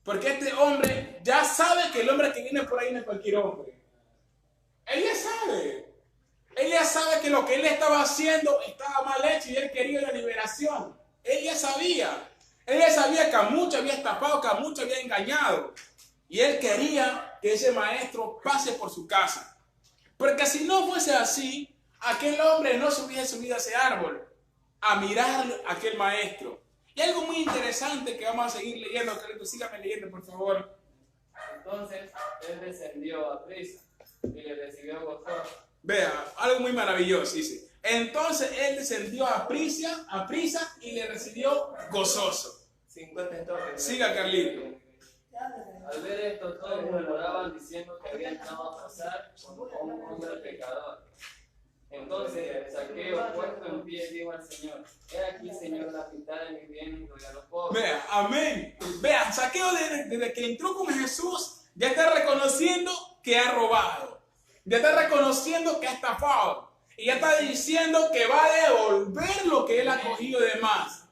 S1: porque este hombre ya sabe que el hombre que viene por ahí no es cualquier hombre. Él ya sabe que lo que él estaba haciendo estaba mal hecho y él quería la liberación. Él ya sabía que a muchos había estafado, que a muchos había engañado. Y él quería que ese maestro pase por su casa. Porque si no fuese así, aquel hombre no se hubiese subido a ese árbol a mirar a aquel maestro. Y algo muy interesante que vamos a seguir leyendo, Carlitos, sígame leyendo, por favor.
S3: Entonces él descendió a prisa y le recibió gozoso.
S1: Vea, algo muy maravilloso, dice. Entonces él descendió a prisa y le recibió gozoso.
S4: 50 entonces.
S1: Siga, Carlito.
S3: Al ver esto, todos murmuraban diciendo que había entrado a pasar como un hombre pecador. Entonces Zaqueo, puesto en pie, dijo al Señor: He aquí, Señor, la mitad de mi bien y doy a los pobres.
S1: Vea, amén. Vea, Zaqueo desde que entró con Jesús ya está reconociendo que ha robado. Ya está reconociendo que ha estafado. Y ya está diciendo que va a devolver lo que él ha cogido de más.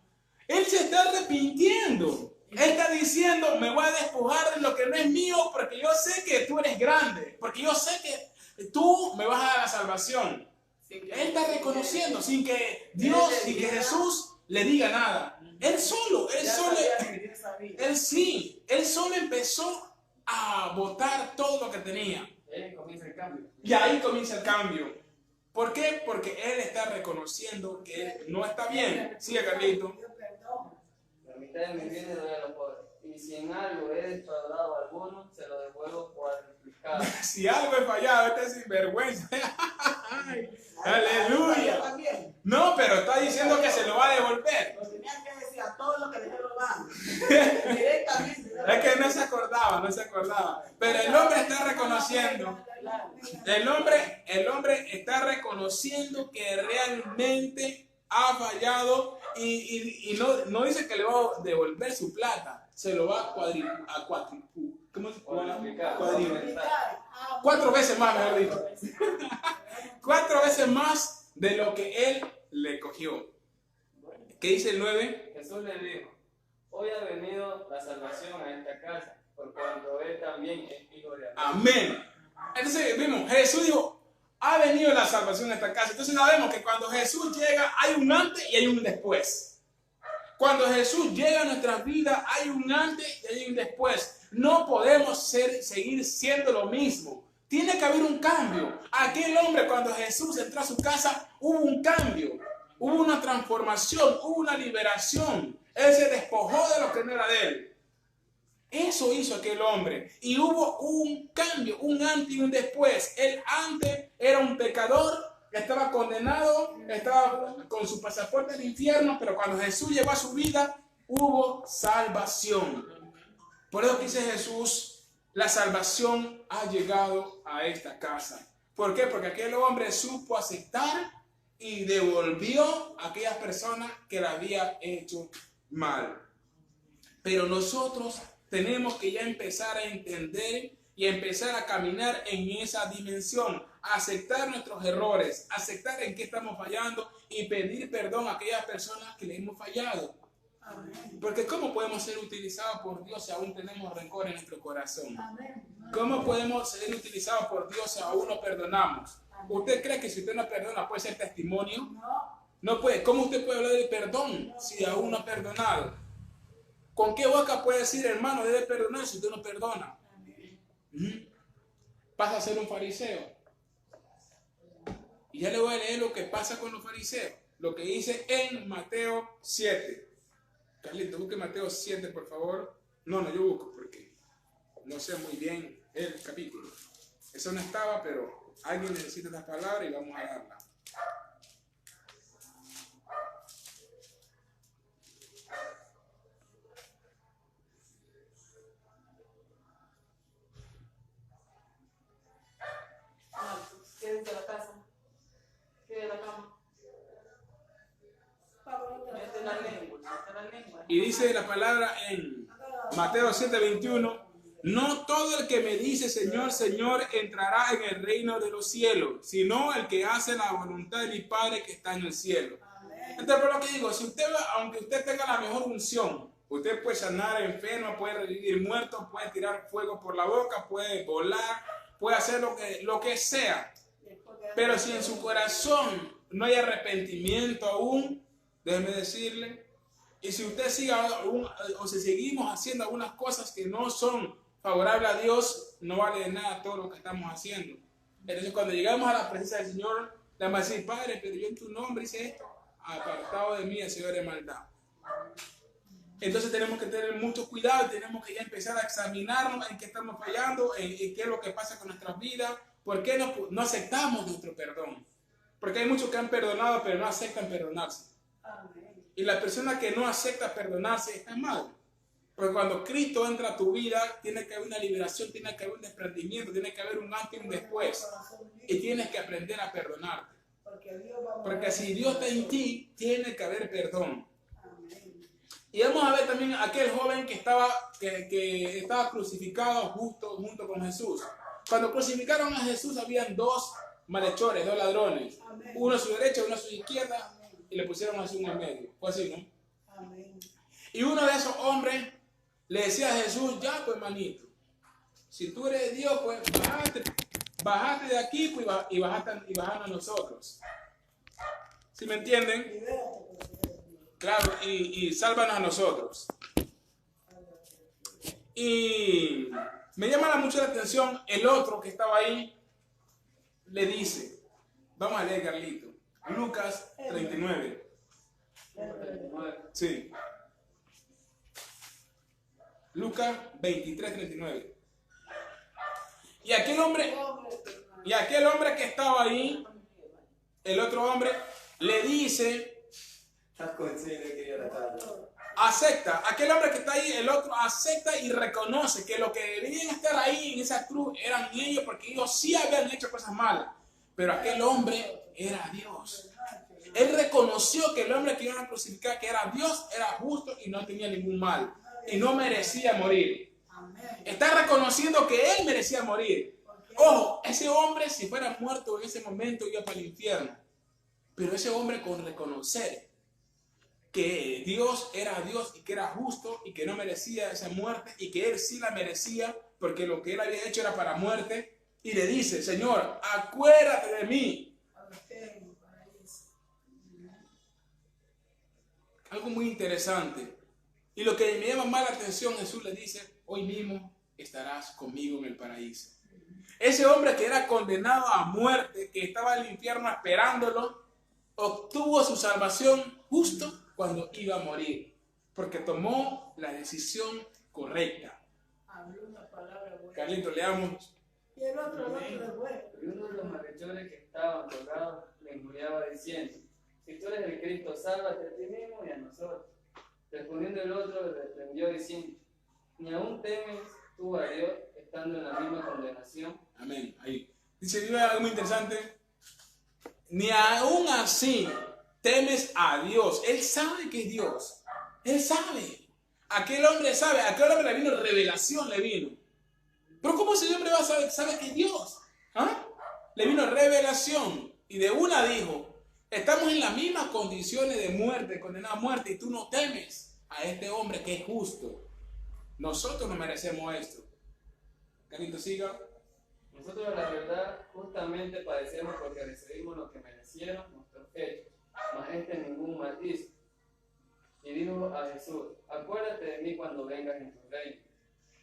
S1: Él se está arrepintiendo. Él está diciendo: me voy a despojar de lo que no es mío, porque yo sé que tú eres grande. Porque yo sé que tú me vas a dar la salvación. Él está reconociendo sin que Dios, sin que Jesús le diga nada. Él solo empezó a botar todo lo que tenía.
S3: Ahí comienza el cambio.
S1: Y ahí comienza el cambio. ¿Por qué? Porque él está reconociendo que él no está bien. Sigue, Carlito.
S3: La mitad de mi bien y doy a los pobres. Y si en algo he defraudado a alguno, se lo devuelvo cuadruplicado.
S1: Si algo he fallado, este es sinvergüenza. Aleluya. No, pero está diciendo que se lo va a devolver.
S2: Lo tenía que decir a todos los que dejé robando. Directamente.
S1: Es que no se acordaba. Pero el hombre está reconociendo. El hombre está reconociendo que realmente ha fallado y no dice que le va a devolver su plata, se lo va a cuadriplicar. 4 veces más, mejor dicho. 4 veces más de lo que él le cogió. ¿Qué dice el 9?
S3: Jesús le dijo: hoy ha venido la salvación a esta casa, por cuanto él también es hijo de Abraham.
S1: Amén. Entonces vimos, Jesús dijo, ha venido la salvación a esta casa. Entonces sabemos que cuando Jesús llega hay un antes y hay un después. Cuando Jesús llega a nuestras vidas hay un antes y hay un después. No podemos seguir siendo lo mismo. Tiene que haber un cambio. Aquel hombre, cuando Jesús entró a su casa, hubo un cambio. Hubo una transformación, hubo una liberación. Él se despojó de lo que no era de él. Eso hizo aquel hombre. Y hubo un cambio, un antes y un después. Él antes era un pecador, estaba condenado, estaba con su pasaporte al infierno, pero cuando Jesús llegó a su vida, hubo salvación. Por eso dice Jesús, la salvación ha llegado a esta casa. ¿Por qué? Porque aquel hombre supo aceptar y devolvió a aquellas personas que la había hecho mal. Pero nosotros tenemos que ya empezar a entender y empezar a caminar en esa dimensión, a aceptar nuestros errores, aceptar en qué estamos fallando y pedir perdón a aquellas personas que le hemos fallado. Porque ¿cómo podemos ser utilizados por Dios si aún tenemos rencor en nuestro corazón? ¿Cómo podemos ser utilizados por Dios si aún no perdonamos? ¿Usted cree que si usted no perdona puede ser testimonio? No puede. ¿Cómo usted puede hablar de perdón si aún no ha perdonado? ¿Con qué boca puede decir, hermano, debe perdonar si usted no perdona? Pasa a ser un fariseo. Y ya le voy a leer lo que pasa con los fariseos. Lo que dice en Mateo 7. Carlito, busque Mateo 7, por favor. No, yo busco porque no sé muy bien el capítulo. Eso no estaba, pero alguien necesita esta palabra y vamos a darla.
S5: Quédense en la casa. Quédense en la cama. Mete la lengua.
S1: Y dice la palabra en Mateo 7:21, no todo el que me dice Señor, Señor entrará en el reino de los cielos, sino el que hace la voluntad de mi Padre que está en el cielo. Entonces, por lo que digo, si usted, aunque usted tenga la mejor unción, usted puede sanar enfermos, puede revivir muertos, puede tirar fuego por la boca, puede volar, puede hacer lo que sea. Pero si en su corazón no hay arrepentimiento aún, déjeme decirle, y si usted sigue o si seguimos haciendo algunas cosas que no son favorables a Dios, no vale de nada todo lo que estamos haciendo. Entonces cuando llegamos a la presencia del Señor, le vamos a decir, Padre, pero yo en tu nombre hice esto, apartado de mí el Señor de maldad. Entonces tenemos que tener mucho cuidado y tenemos que ya empezar a examinarnos en qué estamos fallando, en qué es lo que pasa con nuestras vidas, por qué no aceptamos nuestro perdón. Porque hay muchos que han perdonado pero no aceptan perdonarse. Y la persona que no acepta perdonarse está mal. Porque cuando Cristo entra a tu vida, tiene que haber una liberación, tiene que haber un desprendimiento, tiene que haber un antes y un después. Y tienes que aprender a perdonarte. Porque si Dios está en ti, tiene que haber perdón. Y vamos a ver también aquel joven que estaba crucificado junto con Jesús. Cuando crucificaron a Jesús, habían 2 malhechores, 2 ladrones. Uno a su derecha, uno a su izquierda. Y le pusieron a Jesús en el medio. Fue así, ¿no? Amén. Y uno de esos hombres le decía a Jesús, ya pues manito, si tú eres Dios, pues bájate de aquí pues, y bájate a nosotros. ¿Sí me entienden? Claro, y sálvanos a nosotros. Y me llama mucho la atención el otro que estaba ahí, le dice, vamos a leer, Carlito. Lucas 39. Sí. Lucas 23:39. Y aquel hombre que estaba ahí, el otro hombre, le dice acepta, aquel hombre que está ahí, el otro acepta y reconoce que lo que debían estar ahí en esa cruz eran ellos, porque ellos sí habían hecho cosas malas, pero aquel hombre era Dios. Él reconoció que el hombre que iban a crucificar, que era Dios, era justo y no tenía ningún mal y no merecía morir. Está reconociendo que él merecía morir. Ojo, ese hombre, si fuera muerto en ese momento, iba para el infierno, pero ese hombre, con reconocer que Dios era Dios y que era justo y que no merecía esa muerte y que él sí la merecía porque lo que él había hecho era para muerte, y le dice: Señor, acuérdate de mí. Algo muy interesante, y lo que me llama más la atención, Jesús le dice: hoy mismo estarás conmigo en el paraíso. Ese hombre que era condenado a muerte, que estaba en el infierno esperándolo, obtuvo su salvación justo cuando iba a morir, porque tomó la decisión correcta.
S2: Habló una palabra buena.
S1: Carlito, leamos.
S2: Y el otro es bueno.
S3: Y uno de los malhechores que estaban colgados le injuriaba diciendo: si tú eres el Cristo, sálvate a ti mismo y a nosotros. Respondiendo el otro, le reprendió diciendo: ni aún temes tú a Dios, estando en la misma condenación. Amén.
S1: Ahí dice, dice algo muy interesante. Ni aún así temes a Dios. Él sabe que es Dios. Él sabe. Aquel hombre sabe. Aquel hombre le vino revelación, le vino. Pero ¿cómo ese hombre va a saber? Sabe que es Dios. ¿Ah? Le vino revelación. Y de una dijo: estamos en las mismas condiciones de muerte, condenado a muerte, y tú no temes a este hombre que es justo. Nosotros no merecemos esto. Carito, siga.
S3: Nosotros, la verdad, justamente padecemos porque recibimos lo que merecieron nuestros hechos, mas este ningún mal hizo. Y dijo a Jesús: acuérdate de mí cuando vengas en tu reino.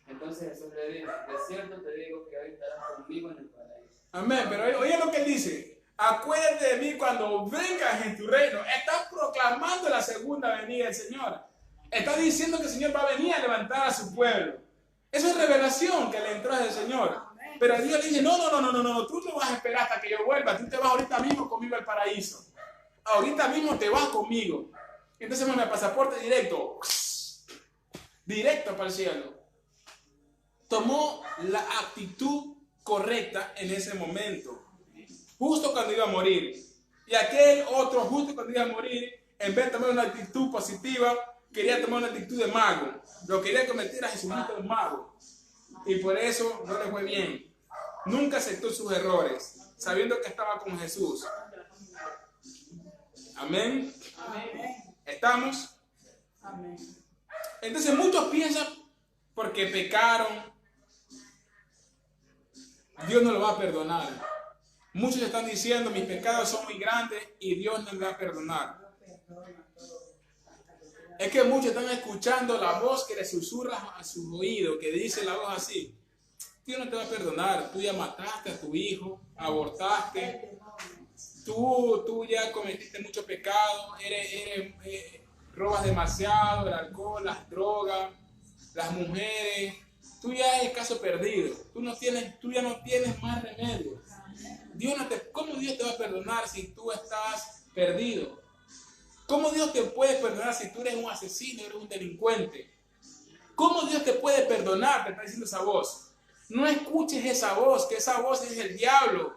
S3: Entonces Jesús le dijo: de cierto te digo que hoy estarás conmigo en el paraíso.
S1: Amén, pero oye lo que él dice: acuérdate de mí cuando vengas en tu reino. Está proclamando la segunda venida del Señor. Está diciendo que el Señor va a venir a levantar a su pueblo. Esa es revelación que le entró al Señor. Pero Dios le dice: no, tú no vas a esperar hasta que yo vuelva. Tú te vas ahorita mismo conmigo al paraíso. Ahorita mismo te vas conmigo. Entonces me pasaporte directo. Directo para el cielo. Tomó la actitud correcta en ese momento. Justo cuando iba a morir. Y aquel otro, justo cuando iba a morir, en vez de tomar una actitud positiva, quería tomar una actitud de mago. Lo quería convertir a Jesucristo en mago. Y por eso no le fue bien. Nunca aceptó sus errores, sabiendo que estaba con Jesús. Amén.
S2: Amén.
S1: ¿Estamos?
S2: Amén.
S1: Entonces muchos piensan, porque pecaron, Dios no lo va a perdonar. Muchos están diciendo: mis pecados son muy grandes y Dios no me va a perdonar. Es que muchos están escuchando la voz que le susurra a su oído, que dice la voz así: Dios no te va a perdonar, tú ya mataste a tu hijo, abortaste, tú ya cometiste mucho pecado, robas demasiado, el alcohol, las drogas, las mujeres, tú ya eres caso perdido, tú ya no tienes más remedio. ¿Cómo Dios te va a perdonar si tú estás perdido? ¿Cómo Dios te puede perdonar si tú eres un asesino, eres un delincuente? ¿Cómo Dios te puede perdonar? Te está diciendo esa voz. No escuches esa voz, que esa voz es el diablo.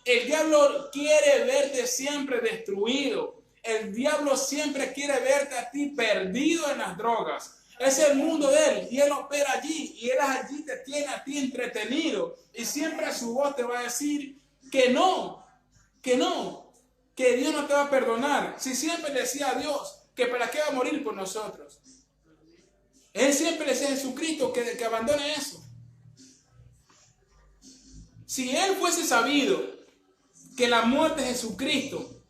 S1: El diablo quiere verte siempre destruido. El diablo siempre quiere verte a ti perdido en las drogas. Es el mundo de él y él opera allí. Y él allí te tiene a ti entretenido. Y siempre su voz te va a decir que no, que Dios no te va a perdonar. Si siempre le decía a Dios que para qué va a morir por nosotros. Él siempre le decía a Jesucristo que abandone eso. Si él fuese sabido que la muerte de Jesucristo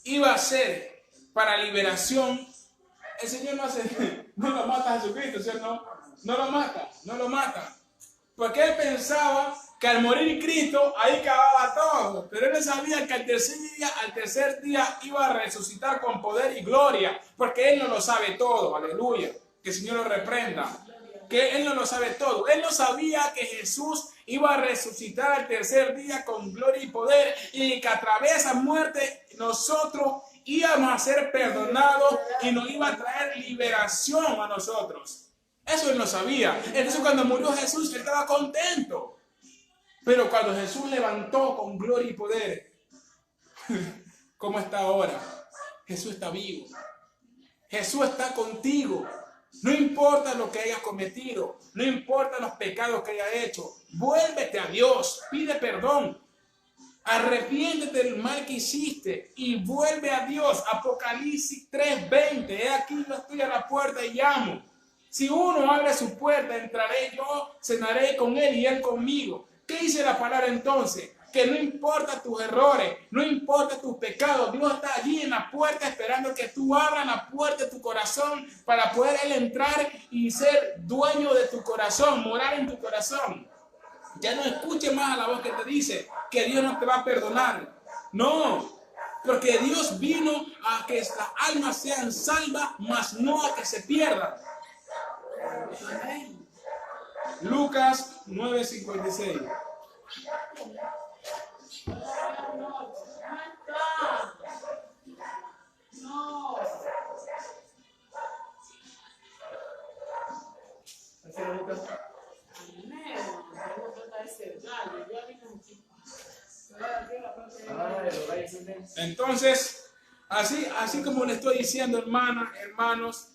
S1: iba a ser para liberación, el Señor no lo mata a Jesucristo, ¿sí o no? No lo mata. Porque él pensaba que al morir Cristo, ahí acababa todo. Pero él no sabía que al tercer día iba a resucitar con poder y gloria. Porque él no lo sabe todo, aleluya. Que el Señor lo reprenda. Que él no lo sabe todo. Él no sabía que Jesús iba a resucitar al tercer día con gloria y poder. Y que a través de esa muerte nosotros íbamos a ser perdonados y nos iba a traer liberación a nosotros. Eso él no sabía. Entonces cuando murió Jesús, él estaba contento. Pero cuando Jesús levantó con gloria y poder, ¿cómo está ahora? Jesús está vivo. Jesús está contigo. No importa lo que hayas cometido, no importa los pecados que hayas hecho, vuélvete a Dios, pide perdón, arrepiéntete del mal que hiciste y vuelve a Dios. Apocalipsis 3:20, he aquí yo estoy a la puerta y llamo. Si uno abre su puerta, entraré yo, cenaré con él y él conmigo. ¿Qué dice la palabra entonces? Que no importa tus errores, no importa tus pecados, Dios está allí en la puerta esperando que tú abras la puerta de tu corazón para poder Él entrar y ser dueño de tu corazón, morar en tu corazón. Ya no escuches más a la voz que te dice que Dios no te va a perdonar. No, porque Dios vino a que las almas sean salvas, mas no a que se pierdan. Lucas 9:56.
S2: No.
S1: Entonces, así como le estoy diciendo, hermanos,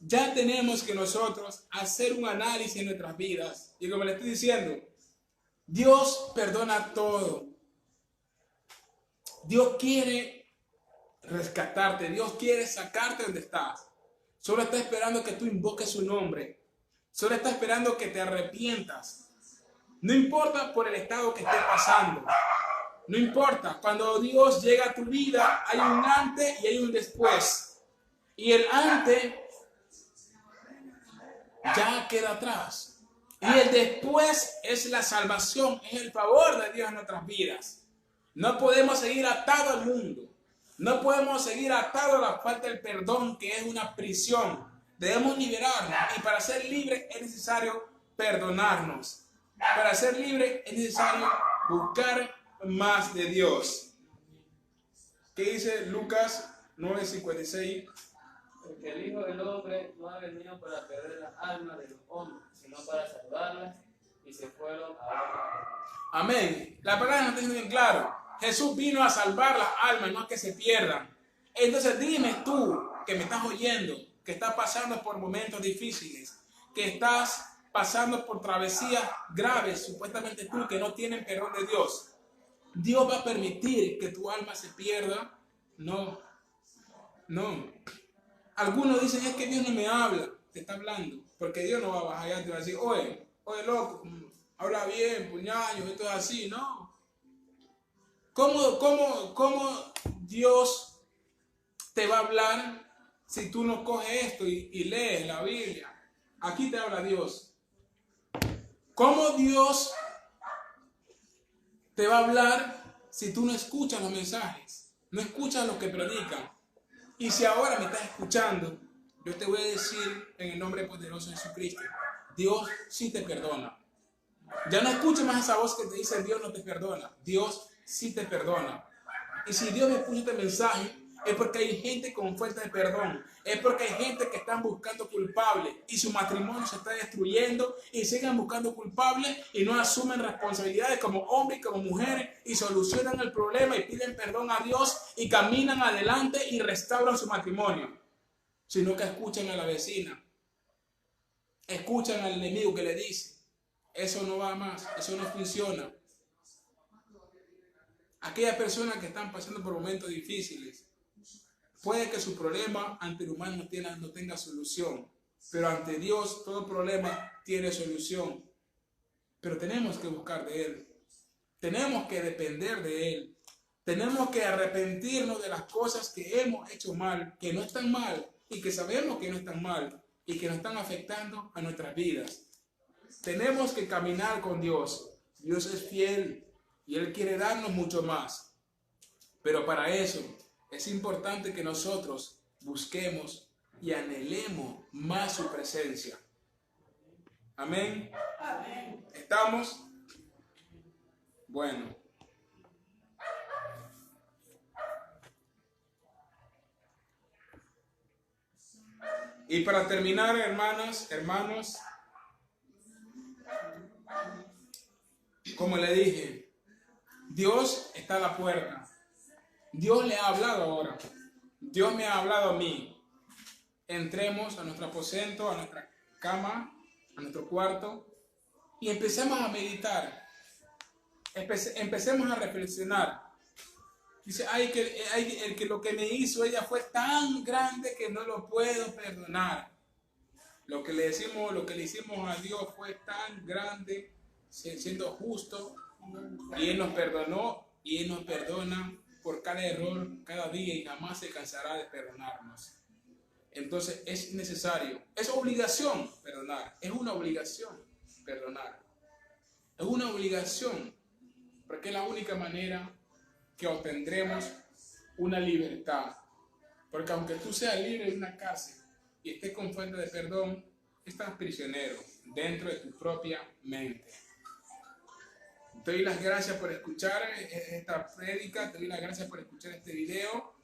S1: ya tenemos que nosotros hacer un análisis en nuestras vidas. Y como le estoy diciendo, Dios perdona todo. Dios quiere rescatarte. Dios quiere sacarte donde estás. Solo está esperando que tú invoques su nombre. Solo está esperando que te arrepientas. No importa por el estado que estés pasando. No importa. Cuando Dios llega a tu vida, hay un antes y hay un después. Y el antes ya queda atrás. Y el después es la salvación, es el favor de Dios en nuestras vidas. No podemos seguir atados al mundo. No podemos seguir atados a la falta del perdón, que es una prisión. Debemos liberarnos. Y para ser libres es necesario perdonarnos. Para ser libres es necesario buscar más de Dios. ¿Qué dice Lucas 9:56?
S3: Porque el Hijo del Hombre no ha venido para perder las almas de los hombres, sino para salvarlas, y se fueron a otra.
S1: Amén. La palabra nos está diciendo bien claro. Jesús vino a salvar las almas, no a que se pierdan. Entonces dime tú, que me estás oyendo, que estás pasando por momentos difíciles, que estás pasando por travesías graves, supuestamente tú, que no tienen perdón de Dios. ¿Dios va a permitir que tu alma se pierda? No. No. Algunos dicen, es que Dios no me habla. Te está hablando. Porque Dios no va a bajar allá y te va a decir, oye, loco, habla bien, puñaño, esto es así. No. ¿Cómo Dios te va a hablar si tú no coges esto y lees la Biblia? Aquí te habla Dios. ¿Cómo Dios te va a hablar si tú no escuchas los mensajes? No escuchas lo que predican. Y si ahora me estás escuchando, yo te voy a decir en el nombre poderoso de Jesucristo, Dios sí te perdona. Ya no escuches más esa voz que te dice Dios no te perdona. Dios sí te perdona. Y si Dios me puso este mensaje, es porque hay gente con falta de perdón. Es porque hay gente que están buscando culpables y su matrimonio se está destruyendo y siguen buscando culpables y no asumen responsabilidades como hombres y como mujeres y solucionan el problema y piden perdón a Dios y caminan adelante y restauran su matrimonio. Sino que escuchan a la vecina, escuchan al enemigo que le dice, eso no va más, eso no funciona. Aquellas personas que están pasando por momentos difíciles, puede que su problema ante el humano no tenga solución, pero ante Dios todo problema tiene solución. Pero tenemos que buscar de Él, tenemos que depender de Él, tenemos que arrepentirnos de las cosas que hemos hecho mal, que no están mal y que sabemos que no están mal y que nos están afectando a nuestras vidas. Tenemos que caminar con Dios. Dios es fiel y Él quiere darnos mucho más. Pero para eso es importante que nosotros busquemos y anhelemos más su presencia. Amén.
S2: Amén.
S1: ¿Estamos? Bueno. Y para terminar, hermanos, como le dije, Dios está a la puerta. Dios le ha hablado ahora. Dios me ha hablado a mí. Entremos a nuestro aposento, a nuestra cama, a nuestro cuarto y empecemos a meditar. Empecemos a reflexionar. Dice, el que lo que me hizo ella fue tan grande que no lo puedo perdonar. Lo que le hicimos a Dios fue tan grande, siendo justo, y Él nos perdonó y Él nos perdona por cada error, cada día, y jamás se cansará de perdonarnos. Entonces es necesario, es obligación perdonar, es una obligación perdonar. Es una obligación, porque es la única manera que obtendremos una libertad. Porque aunque tú seas libre de una cárcel y estés con fuente de perdón, estás prisionero dentro de tu propia mente. Te doy las gracias por escuchar esta prédica, te doy las gracias por escuchar este video.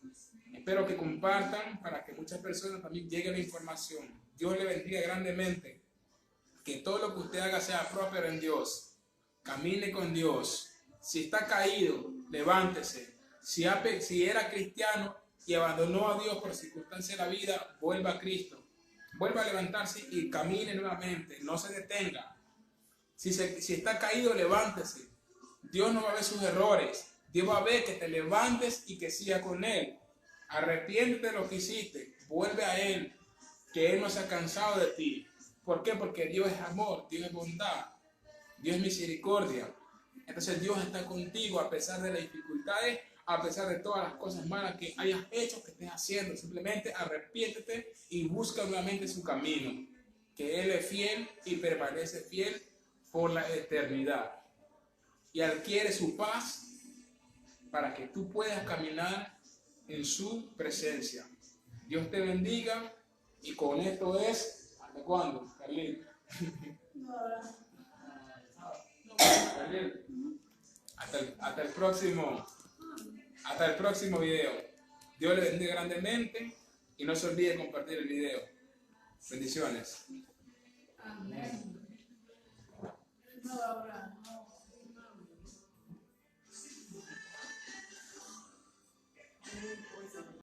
S1: Espero que compartan para que muchas personas también lleguen la información. Dios le bendiga grandemente. Que todo lo que usted haga sea próspero en Dios. Camine con Dios. Si está caído, levántese. Si era cristiano y abandonó a Dios por circunstancias de la vida, vuelva a Cristo. Vuelva a levantarse y camine nuevamente. No se detenga. Si está caído, levántese. Dios no va a ver sus errores. Dios va a ver que te levantes y que sigas con Él. Arrepiéntete de lo que hiciste. Vuelve a Él. Que Él no se ha cansado de ti. ¿Por qué? Porque Dios es amor, Dios es bondad, Dios es misericordia. Entonces Dios está contigo a pesar de las dificultades, a pesar de todas las cosas malas que hayas hecho, que estés haciendo. Simplemente arrepiéntete y busca nuevamente su camino. Que Él es fiel y permanece fiel por la eternidad. Y adquiere su paz para que tú puedas caminar en su presencia. Dios te bendiga y con esto es... ¿Hasta cuándo, Carlín? Hasta el próximo video. Dios le bendiga grandemente y no se olvide compartir el video. Bendiciones.
S2: Amén.